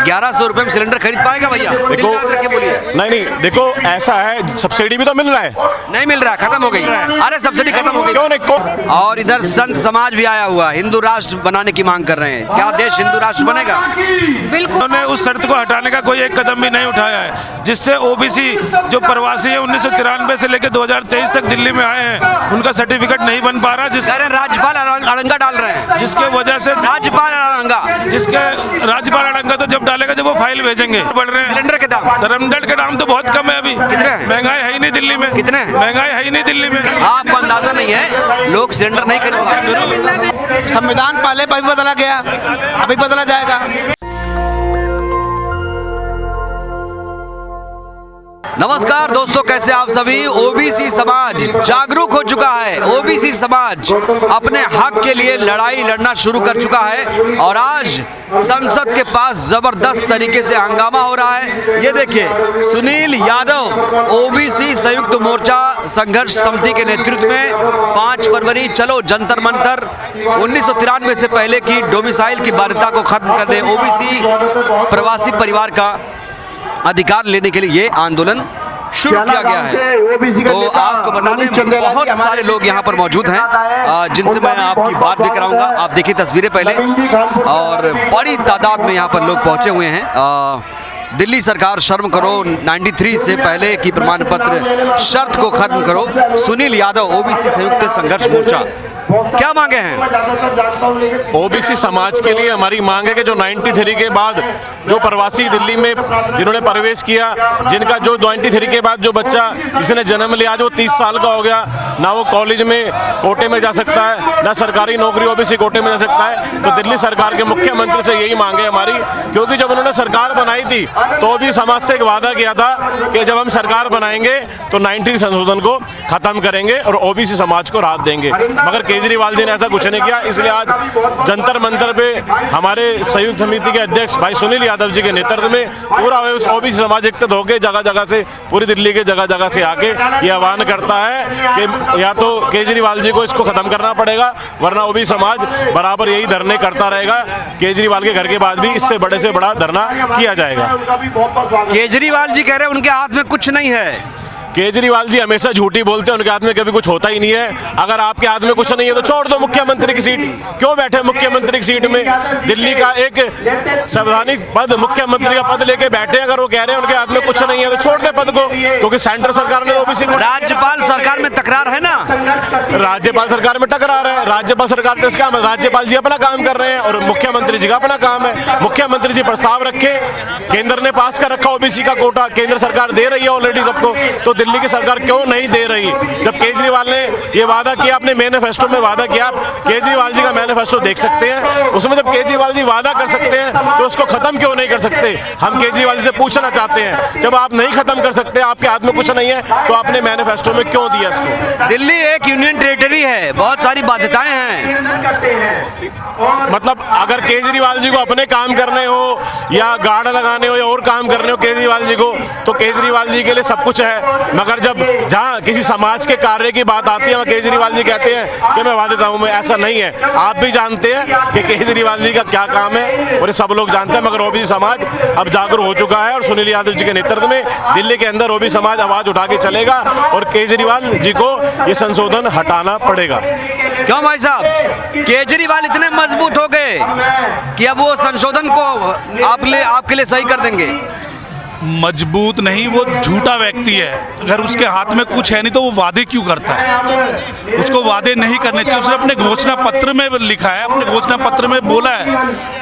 1100 रुपए में सिलेंडर खरीद पाएगा भैया? देखो, दिल में रख के बोलिए। नहीं, देखो ऐसा है, सब्सिडी भी तो मिल रहा है। नहीं मिल रहा, खत्म हो गई। अरे सब्सिडी खत्म हो गई। क्यों नहीं? और इधर संत समाज भी आया हुआ, हिंदू राष्ट्र बनाने की मांग कर रहे हैं। क्या देश हिंदू राष्ट्र बनेगा? बिल्कुल। उन्होंने उस शर्त को हटाने का कोई एक कदम भी नहीं उठाया है, जिससे ओबीसी जो प्रवासी है 1993 से लेकर 2023 तक दिल्ली में आए हैं, उनका सर्टिफिकेट नहीं बन पा रहा। राज्यपाल अड़ंगा डाल रहे हैं, जिसके वजह से राज्यपाल अड़ंगा तो जब डालेगा जब वो फाइल भेजेंगे। बढ़ रहे हैं सिलेंडर के दाम। सिलेंडर के दाम तो बहुत कम है अभी। कितने हैं? महंगाई है ही नहीं दिल्ली में। कितने? महंगाई है ही नहीं दिल्ली में। आपको अंदाजा नहीं है, लोग सिलेंडर नहीं खरीद पाएंगे। संविधान पहले अभी बदला गया, अभी बदला जाएगा। नमस्कार दोस्तों, कैसे आप सभी। ओबीसी समाज जागरूक हो चुका है। ओबीसी समाज अपने हक के लिए लड़ाई लड़ना शुरू कर चुका है और आज संसद के पास जबरदस्त तरीके से हंगामा हो रहा है। ये देखिए, सुनील यादव ओबीसी संयुक्त मोर्चा संघर्ष समिति के नेतृत्व में 5 फरवरी चलो जंतर मंतर 1993 से पहले की डोमिसाइल की बाध्यता को खत्म करने, ओबीसी प्रवासी परिवार का अधिकार लेने के लिए ये आंदोलन शुरू किया गया है। तो आपको बता दें, बहुत सारे लोग यहाँ पर मौजूद हैं जिनसे मैं आपकी बात भी कराऊंगा। आप देखिए तस्वीरें पहले, और बड़ी तादाद में यहाँ पर लोग पहुँचे हुए हैं। दिल्ली सरकार शर्म करो, 93 से पहले की प्रमाण पत्र शर्त को खत्म करो। सुनील यादव ओबीसी संयुक्त संघर्ष मोर्चा, क्या मांगे हैं? ओबीसी समाज के लिए हमारी मांग है कि जो 93 के बाद जो प्रवासी दिल्ली में जिन्होंने प्रवेश किया, जिनका जो 93 के बाद जो बच्चा जिसने जन्म लिया, आज वो 30 साल का हो गया, ना वो कॉलेज में कोटे में जा सकता है, ना सरकारी नौकरी ओबीसी कोटे में जा सकता है। तो दिल्ली सरकार के मुख्यमंत्री से यही मांग है हमारी, क्योंकि जब उन्होंने सरकार बनाई थी तो भी समाज से एक वादा किया था कि जब हम सरकार बनाएंगे तो 93 संशोधन को खत्म करेंगे और ओबीसी समाज को राहत देंगे। मगर केजरीवाल जी ने ऐसा कुछ नहीं किया। इसलिए आज जंतर मंतर पे हमारे संयुक्त समिति के अध्यक्ष भाई सुनील यादव जी के नेतृत्व में पूरा ओबीसी समाज एकत्रित होकर जगह जगह से, पूरी दिल्ली के जगह जगह से आके ये आह्वान करता है कि या तो केजरीवाल जी को इसको खत्म करना पड़ेगा, वरना ओबीसी समाज बराबर यही धरने करता रहेगा। केजरीवाल के घर के बाद भी इससे बड़े से बड़ा धरना किया जाएगा। केजरीवाल जी कह रहे हैं उनके हाथ में कुछ नहीं है। केजरीवाल जी हमेशा झूठी बोलते हैं, उनके हाथ में कभी कुछ होता ही नहीं है। अगर आपके हाथ में कुछ नहीं है तो छोड़ दो मुख्यमंत्री की सीट। क्यों बैठे मुख्यमंत्री की सीट में? दिल्ली का एक संवैधानिक पद, मुख्यमंत्री का पद लेके बैठे। अगर वो कह रहे हैं उनके हाथ में कुछ नहीं है तो छोड़ दे पद को, क्योंकि सेंट्रल सरकार ने ओबीसी को। राज्यपाल सरकार में तकरार है ना, राज्यपाल सरकार में टकरार है। राज्यपाल सरकार तो इसका राज्यपाल जी अपना काम कर रहे हैं और मुख्यमंत्री जी का अपना काम है। मुख्यमंत्री जी प्रस्ताव रखे, केंद्र ने पास कर रखा ओबीसी का कोटा, केंद्र सरकार दे रही है ऑलरेडी सबको, तो दिल्ली की सरकार क्यों नहीं दे रही? जब केजरीवाल ने ये वादा किया, अपने मैनिफेस्टो में वादा किया, केजरीवाल जी का मैनिफेस्टो देख सकते हैं, उसमें जब केजरीवाल जी वादा कर सकते हैं तो उसको खत्म क्यों नहीं कर सकते? हम केजरीवाल जी से पूछना चाहते हैं, जब आप नहीं खत्म कर सकते, आपके हाथ में कुछ नहीं है, तो आपने मैनिफेस्टो में क्यों दिया इसको? दिल्ली एक यूनियन टेरिटरी है, बहुत सारी बाध्यताएं हैं। मतलब अगर केजरीवाल जी को अपने काम करने हो या गार्ड लगाने हो या और काम करने हो केजरीवाल जी को, तो केजरीवाल जी के लिए सब कुछ है। मगर जब जहां किसी समाज के कार्य की बात आती है, वहां केजरीवाल जी कहते हैं कि मैं वादा देता हूं। मैं ऐसा नहीं है। आप भी जानते हैं कि केजरीवाल जी का क्या काम है और ये सब लोग जानते हैं। मगर ओबीसी समाज अब जागरूक हो चुका है और सुनील यादव जी के नेतृत्व में दिल्ली के अंदर ओबीसी समाज आवाज उठा के चलेगा और केजरीवाल जी को ये संशोधन हटाना पड़ेगा। क्यों भाई साहब, केजरीवाल इतने मजबूत हो गए कि अब वो संशोधन को आपके लिए सही कर देंगे? मजबूत नहीं, वो झूठा व्यक्ति है। अगर उसके हाथ में कुछ है नहीं तो वो वादे क्यों करता है? उसको वादे नहीं करने चाहिए। उसने अपने घोषणा पत्र में लिखा है, अपने घोषणा पत्र में बोला है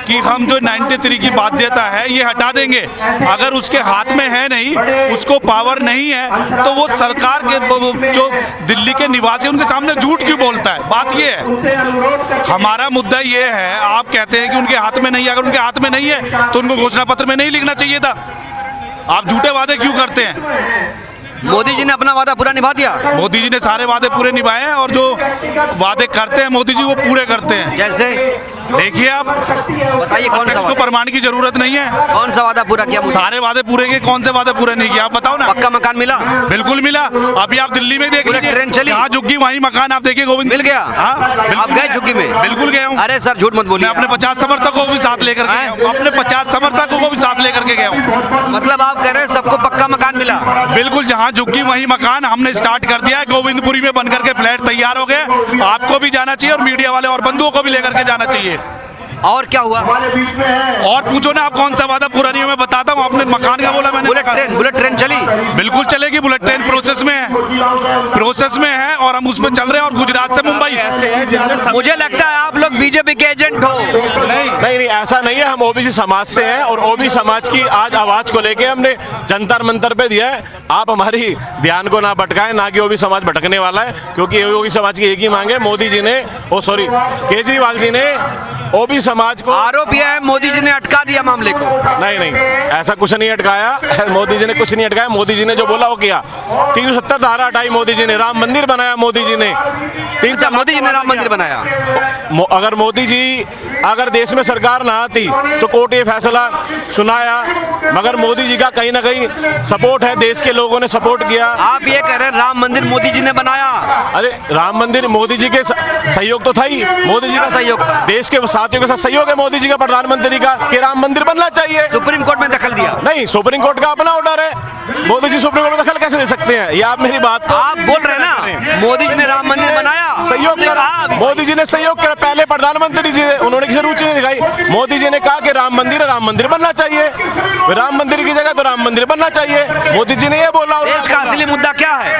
कि हम जो 93 की बाध्यता है ये हटा देंगे। अगर उसके हाथ में है नहीं, उसको पावर नहीं है, तो वो सरकार के जो दिल्ली के निवासी उनके सामने झूठ क्यों बोलता है? बात ये है, हमारा मुद्दा ये है। आप कहते हैं कि उनके हाथ में नहीं है, अगर उनके हाथ में नहीं है तो उनको घोषणा पत्र में नहीं लिखना चाहिए था। आप झूठे वादे क्यों करते हैं? मोदी जी ने अपना वादा पूरा निभा दिया। मोदी जी ने सारे वादे पूरे निभाए हैं और जो वादे करते हैं मोदी जी वो पूरे करते हैं। जैसे देखिए आप, बताइए कौन सा अध्यक्ष को वादा? प्रमाण की जरूरत नहीं है। कौन सा वादा पूरा किया मुझे? सारे वादे पूरे किए, कौन से वादे पूरे नहीं किए आप बताओ ना। पक्का मकान मिला? बिल्कुल मिला। अभी आप दिल्ली में देख बुलेट लीजिए, ट्रेन चली? जहाँ झुग्गी वहीं मकान आप देखिए गोविंद। मिल गया? हाँ, आप गए झुग्गी में? बिल्कुल गया हूँ। अरे सर झूठ मत बोलिए। मैं अपने 50 समर्थकों को भी साथ लेकर के गया हूँ। अपने 50 समर्थकों को भी साथ लेकर के गया हूँ। मतलब आप कह रहे हैं सबको पक्का मकान मिला? बिल्कुल, जहाँ झुग्गी वहीं मकान हमने स्टार्ट कर दिया है। गोविंदपुरी में बनकर के फ्लैट तैयार हो गए। आपको भी जाना चाहिए और मीडिया वाले और बंधुओं को भी लेकर के जाना चाहिए। और क्या हुआ? और पूछो ना आप, कौन सा वादा पूरा नहीं है मैं बताता हूँ। आपने मकान का बोला, मैंने बुलेट ट्रेन चली? बिल्कुल चलेगी। बुलेट ट्रेन प्रोसेस में है और हम उसमें चल रहे हैं। और गुजरात से मुंबई। मुझे लगता है आप लोग बीजेपी के एजेंट हो। नहीं, ऐसा नहीं है। हम ओबीसी समाज से हैं और ओबीसी समाज की आज आवाज को लेके हमने जंतर मंतर पे दिया है। आप हमारी ध्यान को ना भटकाएं, ना कि ओबीसी समाज भटकने वाला है, क्योंकि ओबीसी समाज की एक ही मांग है। मोदी जी ने केजरीवाल जी ने ओबीसी समाज को, आरोप यह है मोदी जी ने अटका दिया मामले को। नहीं, ऐसा कुछ नहीं अटकाया। मोदी जी ने कुछ नहीं अटकाया। मोदी जी ने जो बोला वो किया। 370 धारा हटाई मोदी जी ने। राम मंदिर बनाया मोदी जी ने। अच्छा, मोदी जी ने राम मंदिर बनाया? अगर मोदी जी अगर देश में सरकार ना आती तो कोर्ट ये फैसला सुनाया, मगर मोदी जी का कहीं ना कहीं सपोर्ट है। देश के लोगों ने सपोर्ट किया। आप ये कह रहे हैं राम मंदिर मोदी जी ने बनाया? अरे राम मंदिर मोदी जी के सहयोग तो था ही। मोदी जी का सहयोग था? देश के साथियों के साथ सहयोग है मोदी जी का, प्रधानमंत्री का, कि राम मंदिर बनना चाहिए। सुप्रीम कोर्ट में दखल दिया? नहीं, सुप्रीम कोर्ट का अपना ऑर्डर है। मोदी जी सुप्रीम कोर्ट में दखल कैसे दे सकते हैं? ये आप मेरी बात को, आप बोल रहे हैं ना मोदी जी ने राम मंदिर बनाया, सहयोग करा। मोदी जी ने सहयोग करा। पहले प्रधानमंत्री जी उन्होंने किसी रुचि नहीं दिखाई। मोदी जी ने कहा कि राम मंदिर बनना चाहिए। राम मंदिर की जगह तो राम मंदिर बनना चाहिए। मोदी जी ने ये बोला। देश का असली मुद्दा क्या है?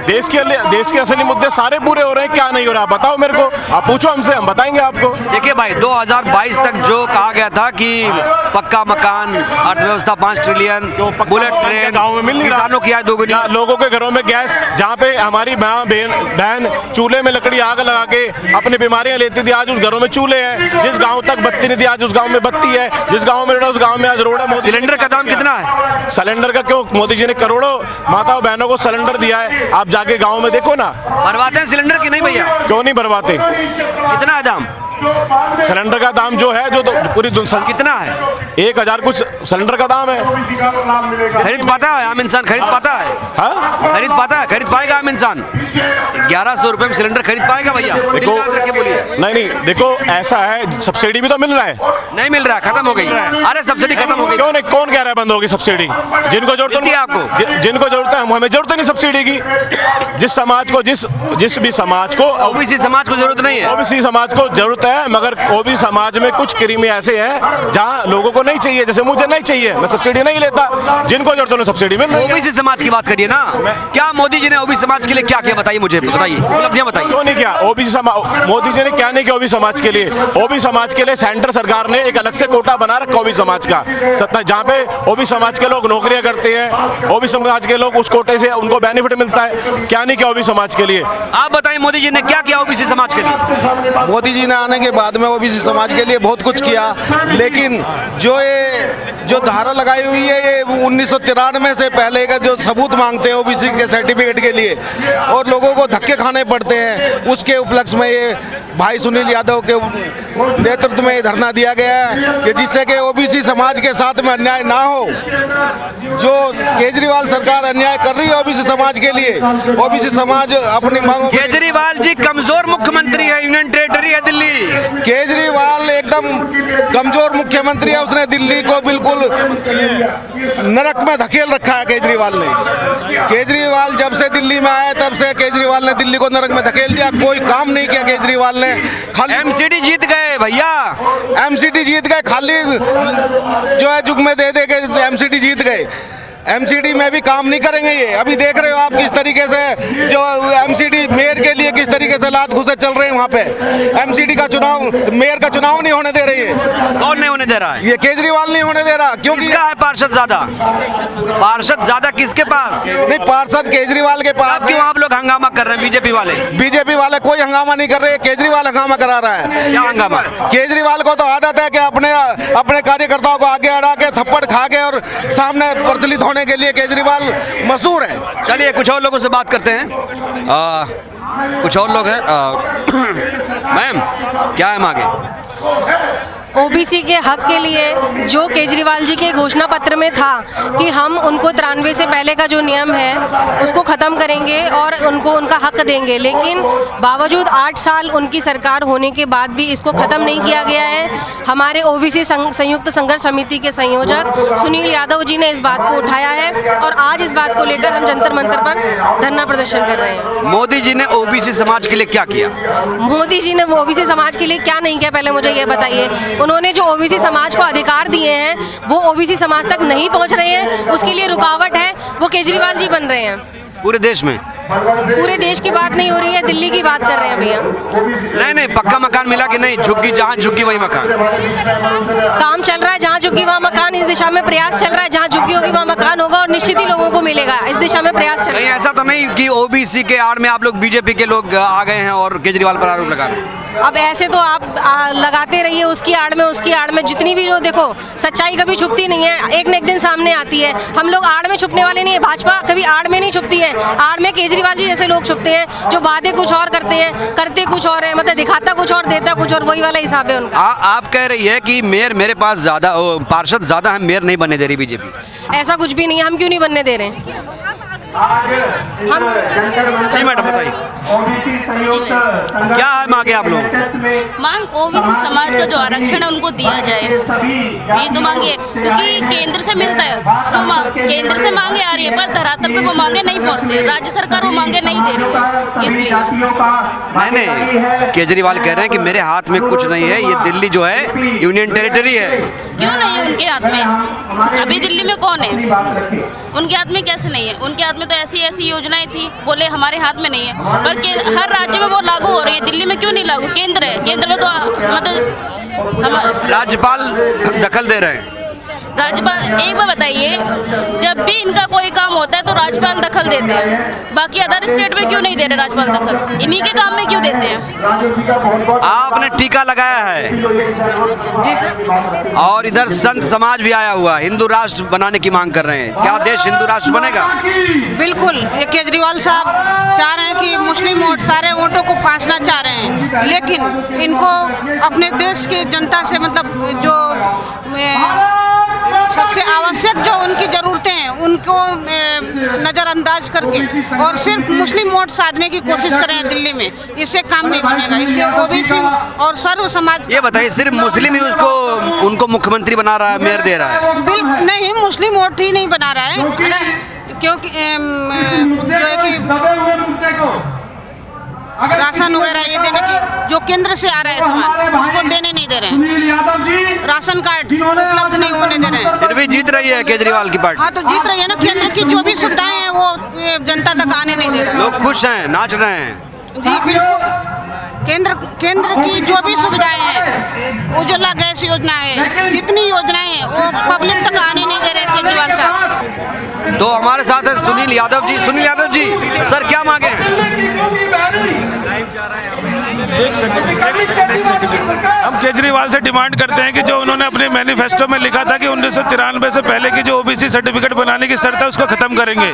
देश के असली मुद्दे सारे पूरे हो रहे हैं। क्या नहीं हो रहा बताओ मेरे को। आप पूछो हमसे, हम बताएंगे आपको। देखिए भाई, 2022 तक जो कहा गया था कि पक्का मकान, अर्थव्यवस्था 5 ट्रिलियन, बुलेट ट्रेन, गाँव में मिल नहीं रहा। किसानों की आय दोगुनी, लोगों के घरों में गैस, जहाँ पे हमारी माँ बहन चूल्हे में लकड़ी आग लगा के अपनी बीमारियां लेती थी, आज उस घरों में चूल्हे हैं। जिस गांव तक बत्ती नहीं थी, आज उस गांव में बत्ती है। जिस गांव में उस गांव में आज रोड है। सिलेंडर का दाम कितना है? सिलेंडर का क्यों? मोदी जी ने करोड़ों माताओं बहनों को सिलेंडर दिया है। आप जाके गांव में देखो ना। भरवाते हैं सिलेंडर की नहीं भैया? क्यों नहीं भरवाते? कितना है दाम? सिलेंडर का दाम जो है, जो पूरी दुनिया, कितना है? 1000 कुछ सिलेंडर का दाम है। खरीद पाता है आम इंसान? खरीद पाता है? हाँ, खरीद पाता है? खरीद पाएगा आम इंसान? 1100 रुपए में सिलेंडर खरीद पाएगा भैया? देखो, दिल रख के बोलिए। नहीं, देखो ऐसा है, सब्सिडी भी तो मिल रहा है। नहीं मिल रहा, खत्म हो गई। अरे सब्सिडी खत्म हो गई। क्यों नहीं? कौन कह रहा है बंद होगी सब्सिडी? जिनको जरूरत है आपको, जिनको जरूरत है, हमें जरूरत नहीं सब्सिडी की। जिस समाज को, जिस भी समाज को, ओबीसी समाज को जरूरत नहीं है। ओबीसी समाज को जरूरत है, मगर ओबीसी समाज में कुछ क्रीमें ऐसे हैं जहां लोगों को नहीं चाहिए। जैसे मुझे नहीं चाहिए, मैं सब्सिडी नहीं लेता। जिनको जरूरत है सब्सिडी मिल रही है। ओबीसी समाज की बात करिए ना। क्या मोदी जी ने ओबीसी समाज के लिए क्या किया? बताइए मुझे, बताइए उपलब्धियां बताइए। क्यों नहीं किया? ओबीसी समाज, मोदी जी ने क्या नहीं किया ओबीसी समाज के लिए? ओबीसी समाज के लिए सेंटर सरकार ने एक अलग से कोटा बना रखा ओबीसी समाज का सत्ता, जहाँ पे ओबीसी समाज के लोग नौकरियां करते हैं। ओबीसी समाज के लोग उस कोटे से उनको बेनिफिट मिलता है। क्या नहीं किया ओबीसी समाज के लिए? आप बताइए मोदी जी ने क्या किया ओबीसी समाज के लिए? मोदी जी ने आने के बाद में ओबीसी समाज के लिए बहुत कुछ किया, लेकिन जो धारा लगाई हुई है ये 1993 से पहले का जो सबूत मांगते हैं ओबीसी के सर्टिफिकेट के लिए और लोगों को धक्के खाने पड़ते हैं, उसके उपलक्ष्य में ये भाई सुनील यादव के नेतृत्व में धरना दिया गया है कि जिससे कि ओबीसी समाज के साथ में अन्याय ना हो। जो केजरीवाल सरकार अन्याय कर रही है ओबीसी समाज के लिए, ओबीसी समाज अपनी मांगों। केजरीवाल जी कमजोर मुख्यमंत्री है, यूनियन टेरिटरी है दिल्ली। केजरीवाल एकदम कमजोर मुख्यमंत्री है। उसने दिल्ली को बिल्कुल नरक में धकेल रखा है केजरीवाल ने। केजरीवाल जब से दिल्ली में आया तब से केजरीवाल ने दिल्ली को नरक में धकेल दिया। कोई काम नहीं किया केजरीवाल ने। खाली एमसीडी जीत गए भैया, एमसीडी जीत गए, खाली जो है जुग में दे दे के एमसीडी जीत गए। एमसीडी में भी काम नहीं करेंगे ये। अभी देख रहे हो आप किस तरीके से जो एमसीडी मेयर के लिए किस तरीके से लात घुसे चल रहे हैं वहाँ पे। एमसीडी का चुनाव, मेयर का चुनाव नहीं होने दे रही है। कौन नहीं होने दे रहा है? ये केजरीवाल नहीं होने दे रहा। क्योंकि किसका है पार्षद ज्यादा? पार्षद ज्यादा किसके पास? नहीं, पार्षद केजरीवाल के पास। क्यों आप लोग हंगामा कर रहे हैं? बीजेपी वाले? बीजेपी वाले कोई हंगामा नहीं कर रहे, केजरीवाल हंगामा करा रहा है। क्या हंगामा? केजरीवाल को तो आदत है कि अपने कार्यकर्ताओं को आगे अड़ा के थप्पड़ खा के और सामने प्रचलित होने के लिए केजरीवाल मशहूर है। चलिए कुछ और लोगों से बात करते हैं। कुछ और लोग हैं। मैम, क्या है मांगे? ओबीसी के हक के लिए जो केजरीवाल जी के घोषणा पत्र में था कि हम उनको 93 से पहले का जो नियम है उसको ख़त्म करेंगे और उनको उनका हक देंगे, लेकिन बावजूद 8 साल उनकी सरकार होने के बाद भी इसको ख़त्म नहीं किया गया है। हमारे ओबीसी संयुक्त संघर्ष समिति के संयोजक सुनील यादव जी ने इस बात को उठाया है और आज इस बात को लेकर हम जंतर मंतर पर धरना प्रदर्शन कर रहे हैं। मोदी जी ने ओबीसी समाज के लिए क्या किया? मोदी जी ने ओबीसी समाज के लिए क्या नहीं किया, पहले मुझे ये बताइए। उन्होंने जो ओबीसी समाज को अधिकार दिए हैं वो ओबीसी समाज तक नहीं पहुंच रहे हैं, उसके लिए रुकावट है, वो केजरीवाल जी बन रहे हैं। पूरे देश में? पूरे देश की बात नहीं हो रही है, दिल्ली की बात कर रहे हैं भैया। नहीं, पक्का मकान मिला कि नहीं? झुग्गी, जहाँ झुग्गी वही मकान। काम चल रहा है, जहाँ झुग्गी वहाँ मकान, इस दिशा में प्रयास चल रहा है। जहाँ झुग्गी होगी वहाँ मकान होगा और निश्चित ही लोगों को मिलेगा, इस दिशा में प्रयास चल रहा है। कहीं ऐसा तो नहीं कि ओबीसी के आड़ में आप लोग, बीजेपी के लोग आ गए हैं और केजरीवाल पर आरोप लगा रहे हैं? अब ऐसे तो आप लगाते रहिए, उसकी आड़ में जितनी भी जो देखो सच्चाई कभी छुपती नहीं है, एक न एक दिन सामने आती है। हम लोग आड़ में छुपने वाले नहीं है, भाजपा कभी आड़ में नहीं छुपती है। आड़ में केजरीवाल जी जैसे लोग छुपते हैं जो वादे कुछ और करते हैं, करते कुछ और है, मतलब दिखाता कुछ और देता कुछ और, वही वाला हिसाब है उनका। आप कह रही है कि मेयर मेरे पास ज्यादा, पार्षद ज्यादा है, मेयर नहीं बनने दे रही बीजेपी। ऐसा कुछ भी नहीं है, हम क्यों नहीं बनने दे रहे हैं? जी मैडम बताइए, क्या है मांगे आप लोग? मांग ओबीसी समाज का जो आरक्षण है उनको दिया जाए, ये तो मांगे, क्योंकि केंद्र से मिलता है, जो केंद्र से मांगे आ रही है पर धरातल पे वो मांगे नहीं पहुंचती, राज्य सरकार वो मांगे नहीं दे रही है, इसलिए। नहीं, केजरीवाल कह रहे हैं कि मेरे हाथ में कुछ नहीं है, ये दिल्ली जो है यूनियन टेरिटरी है। क्यों नहीं है उनके हाथ में? अभी दिल्ली में कौन है? उनके हाथ में कैसे नहीं है? उनके हाथ में तो ऐसी ऐसी योजनाएं थी, बोले हमारे हाथ में नहीं है, पर हर राज्य में वो लागू हो रही है, दिल्ली में क्यों नहीं लागू? केंद्र है, केंद्र में तो मतलब राज्यपाल दखल दे रहे हैं। राज्यपाल, एक बार बताइए, जब भी इनका कोई काम होता है तो राज्यपाल दखल देते हैं, बाकी अदर स्टेट में क्यों नहीं दे रहे राज्यपाल दखल? इन्हीं के काम में क्यों देते हैं? आपने टीका लगाया है जी सर। और इधर संत समाज भी आया हुआ, हिंदू राष्ट्र बनाने की मांग कर रहे हैं। क्या देश हिंदू राष्ट्र बनेगा? बिल्कुल, ये केजरीवाल साहब चाह रहे हैं कि मुस्लिम वोट, सारे वोटों को फांसना चाह रहे हैं, लेकिन इनको अपने देश की जनता से मतलब जो सबसे आवश्यक जो उनकी ज़रूरतें हैं उनको नज़रअंदाज करके और सिर्फ मुस्लिम वोट साधने की कोशिश कर रहे हैं दिल्ली में, इससे काम नहीं बनेगा। इसलिए ओबीसी और सर्व समाज, ये बताइए, सिर्फ मुस्लिम ही उनको मुख्यमंत्री बना रहा है, मेयर दे रहा है? बिल्कुल नहीं, मुस्लिम वोट ही नहीं बना रहा है ना, क्योंकि जो है कि राशन वगैरह ये देने की जो केंद्र से आ रहा है सामान उसको देने नहीं दे रहे हैं, राशन कार्ड उपलब्ध नहीं होने दे रहे हैं। फिर भी जीत रही है केजरीवाल की पार्टी। हाँ तो जीत रही है ना, केंद्र की जो भी सुविधाएं हैं वो जनता तक आने नहीं दे रहे। लोग खुश हैं, नाच रहे हैं। जी बिल्कुल, केंद्र की जो भी सुविधाएं हैं, उज्ज्वला गैस योजना है, जितनी योजनाएं हैं वो पब्लिक तक आने नहीं दे रहे केजरीवाल साहब। तो हमारे साथ है सुनील यादव जी। सुनील यादव जी, सर क्या मांगे? एक सेकंड। हम केजरीवाल से डिमांड करते हैं कि जो उन्होंने अपने मैनिफेस्टो में लिखा था कि 1993 से पहले की जो ओबीसी सर्टिफिकेट बनाने की शर्त है उसको खत्म करेंगे।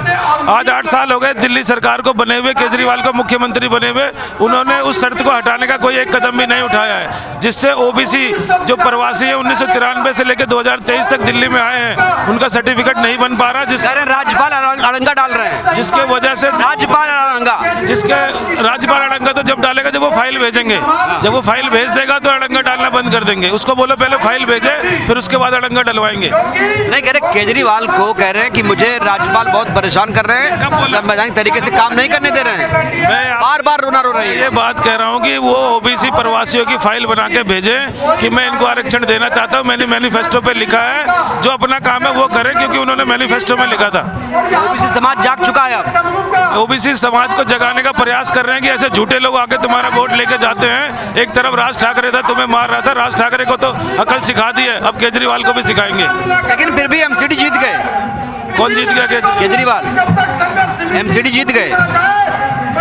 आज 8 साल हो गए दिल्ली सरकार को बने हुए, केजरीवाल को मुख्यमंत्री बने हुए, उन्होंने उस शर्त को हटाने का कोई एक कदम भी नहीं उठाया है, जिससे ओबीसी जो प्रवासी है 1993 से लेकर 2023 तक दिल्ली में आए हैं उनका सर्टिफिकेट नहीं बन पा रहा, जिसके राज्यपाल अड़ंगा डाल रहे हैं, जिसके वजह से राज्यपाल अड़ंगा तो जब डालेगा जब वो फाइल भेजेंगे, जब वो फाइल भेज देगा तो अड़ंगा डालना बंद कर देंगे। उसको बोलो पहले फाइल भेजे फिर उसके बाद अड़ंगा डलवाएंगे। नहीं कह रहे, केजरीवाल को कह रहे हैं कि मुझे राज्यपाल बहुत परेशान कर रहे हैं, संवैधानिक तरीके से काम नहीं करने दे रहे हैं, मैं बार बार रोना रो रही है। ये बात कह रहा हूँ कि वो ओबीसी प्रवासियों की फाइल बना के भेजें कि मैं इनको आरक्षण देना चाहता हूँ, मैंने मैनिफेस्टो पे लिखा है, जो अपना काम है वो करें, क्योंकि उन्होंने मैनिफेस्टो में लिखा था। ओबीसी समाज जाग चुका है अब। ओबीसी समाज को जगाने का प्रयास कर रहे हैं कि ऐसे झूठे लोग आके तुम्हारा वोट लेके जाते हैं। एक तरफ राज ठाकरे था, तुम्हें मार रहा था, राज ठाकरे को तो अकल सिखा दी है, अब केजरीवाल को भी सिखाएंगे। लेकिन फिर भी एमसीडी जीत गए। कौन जीत गया? केजरीवाल एमसीडी जीत गए।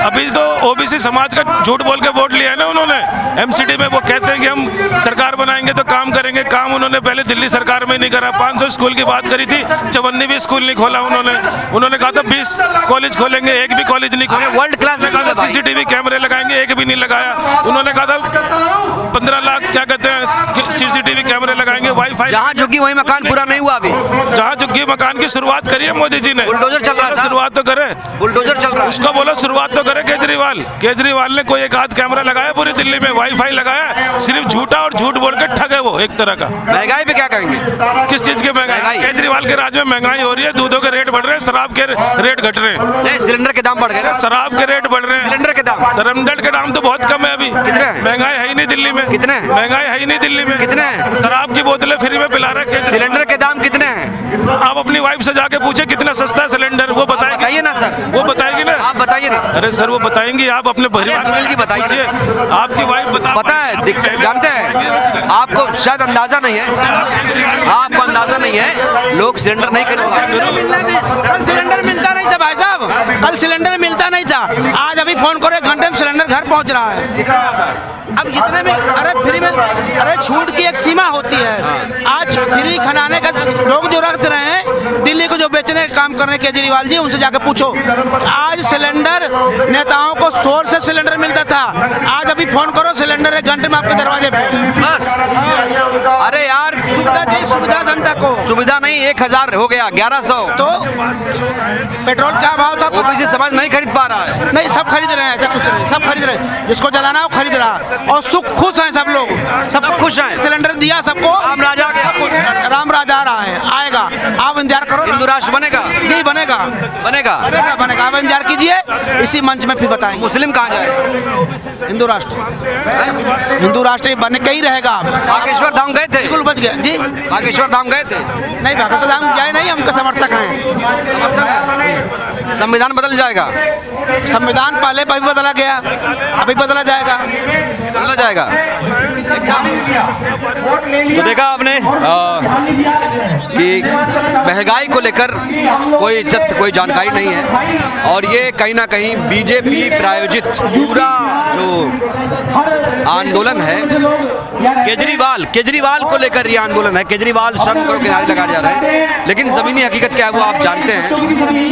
अभी तो ओबीसी समाज का झूठ बोल के वोट लिया है ना उन्होंने। एमसीडी में वो कहते हैं कि हम सरकार बनाएंगे तो काम करेंगे, काम उन्होंने पहले दिल्ली सरकार में नहीं करा। 500 स्कूल की बात करी थी, 54 भी स्कूल नहीं खोला उन्होंने कहा था 20 कॉलेज खोलेंगे, एक भी कॉलेज नहीं खोला। वर्ल्ड क्लास ने कहा था सीसीटीवी कैमरे लगाएंगे, एक भी नहीं लगाया। उन्होंने कहा था 15 लाख क्या कहते हैं सीसीटीवी कैमरे लगाएंगे, वाईफाई। जहाँ झुकी वही मकान पूरा नहीं हुआ अभी। जहाँ झुग्गी मकान की शुरुआत करी है मोदी जी ने। बुलडोजर चल रहा था। शुरुआत तो करे, बुलडोजर चल रहा है। उसको बोलो शुरुआत तो करे केजरीवाल ने कोई एक आध कैमरा लगाया पूरी दिल्ली में, वाईफाई लगाया, सिर्फ झूठा और झूठ बोल के ठग है वो एक तरह का। महंगाई पे क्या कहेंगे? किस चीज की महंगाई? केजरीवाल के राज में महंगाई हो रही है, दूधों के रेट बढ़ रहे हैं, शराब के रेट घट रहे हैं। नहीं, सिलेंडर के दाम बढ़ गए ना। शराब के रेट बढ़ रहे हैं, सिलेंडर के दाम, सिलेंडर के दाम तो बहुत कम है अभी। कितने हैं? महंगाई है ही नहीं दिल्ली में। कितने हैं? महंगाई है ही नहीं दिल्ली में। कितने हैं? शराब की बोतलें फ्री में पिला रहे हैं। सिलेंडर के दाम कितने हैं? आप अपनी वाइफ से जाके पूछे कितना सस्ता है सिलेंडर, वो बताएगी। बताइए ना सर, वो बताएगी ना। आप बताइए ना। अरे सर वो बताएंगी, आप अपने परिवार सुनील जी बताइए। आपकी वाइफ पता है, जानते हैं, आपको शायद अंदाजा नहीं है, आपको अंदाजा नहीं है, लोग सिलेंडर नहीं खरीद। सिलेंडर मिलता नहीं था भाई साहब, कल सिलेंडर मिलता नहीं था, आज अभी फोन करो 1 घंटे में सिलेंडर घर पहुंच रहा है। अब जितने में अरे फ्री में, अरे छूट की एक सीमा होती है। आज फ्री खनाने का लोग जो रख रहे हैं, दिल्ली को जो बेचने का काम कर रहे हैं केजरीवाल जी, उनसे जाकर पूछो। आज सिलेंडर नेताओं को सोर्स से सिलेंडर मिलता था, आज अभी फोन करो सिलेंडर 1 घंटे में आपके दरवाजे पे। बस अरे यार, सुविधा जनता को, सुविधा नहीं, 1000 हो गया 1100। तो पेट्रोल क्या भाव था? ओबीसी समाज नहीं खरीद पा रहा है। नहीं, सब खरीद रहे हैं, ऐसा कुछ नहीं, सब खरीद रहे हैं, जिसको जलाना है वो खरीद रहा है, और सुख खुश हैं सब लोग, सब खुश हैं। सिलेंडर दिया सबको, राम राजा आ गया। राम राजा आ रहा है, आएगा, आप इंतजार करो। हिंदू राष्ट्र बनेगा? नहीं बनेगा, बनेगा, बनेगा, आप इंतजार कीजिए, इसी मंच में फिर बताएंगे। मुस्लिम कहाँ जाए? हिंदू राष्ट्र बन के ही रहेगा। बागेश्वर धाम गए थे? बिल्कुल बच गए जी। बागेश्वर धाम गए थे? नहीं, बागेश्वर धाम गए नहीं, हमका समर्थक हैं। संविधान बदल जाएगा? संविधान पहले भी बदला गया, अभी बदला जाएगा। बदला जाएगा। तो देखा आपने कि महंगाई को लेकर कोई जानकारी नहीं है, और ये कहीं ना कहीं बीजेपी प्रायोजित पूरा जो आंदोलन है, केजरीवाल को लेकर ये आंदोलन है। केजरीवाल शर्म करो के नारे लगाए जा रहे हैं, लेकिन जमीनी हकीकत क्या है वो आप जानते हैं।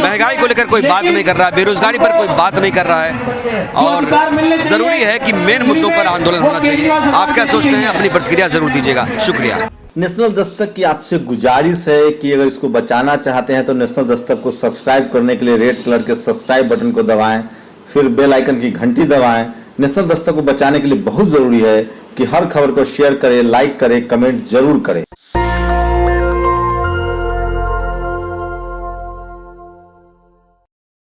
महंगाई को लेकर कोई बात नहीं कर रहा है, बेरोजगारी पर कोई बात नहीं कर रहा है, और जरूरी है कि मेन मुद्दों पर आंदोलन होना चाहिए। आप क्या सोचते हैं? अपनी प्रतिक्रिया जरूर दीजिएगा। शुक्रिया। नेशनल दस्तक की आपसे गुजारिश है कि अगर इसको बचाना चाहते हैं तो नेशनल दस्तक को सब्सक्राइब करने के लिए रेड कलर के सब्सक्राइब बटन को दबाएं, फिर बेल आइकन की घंटी दबाएं। नेशनल दस्तक को बचाने के लिए बहुत जरूरी है कि हर खबर को शेयर करें, लाइक करें, कमेंट जरूर करें।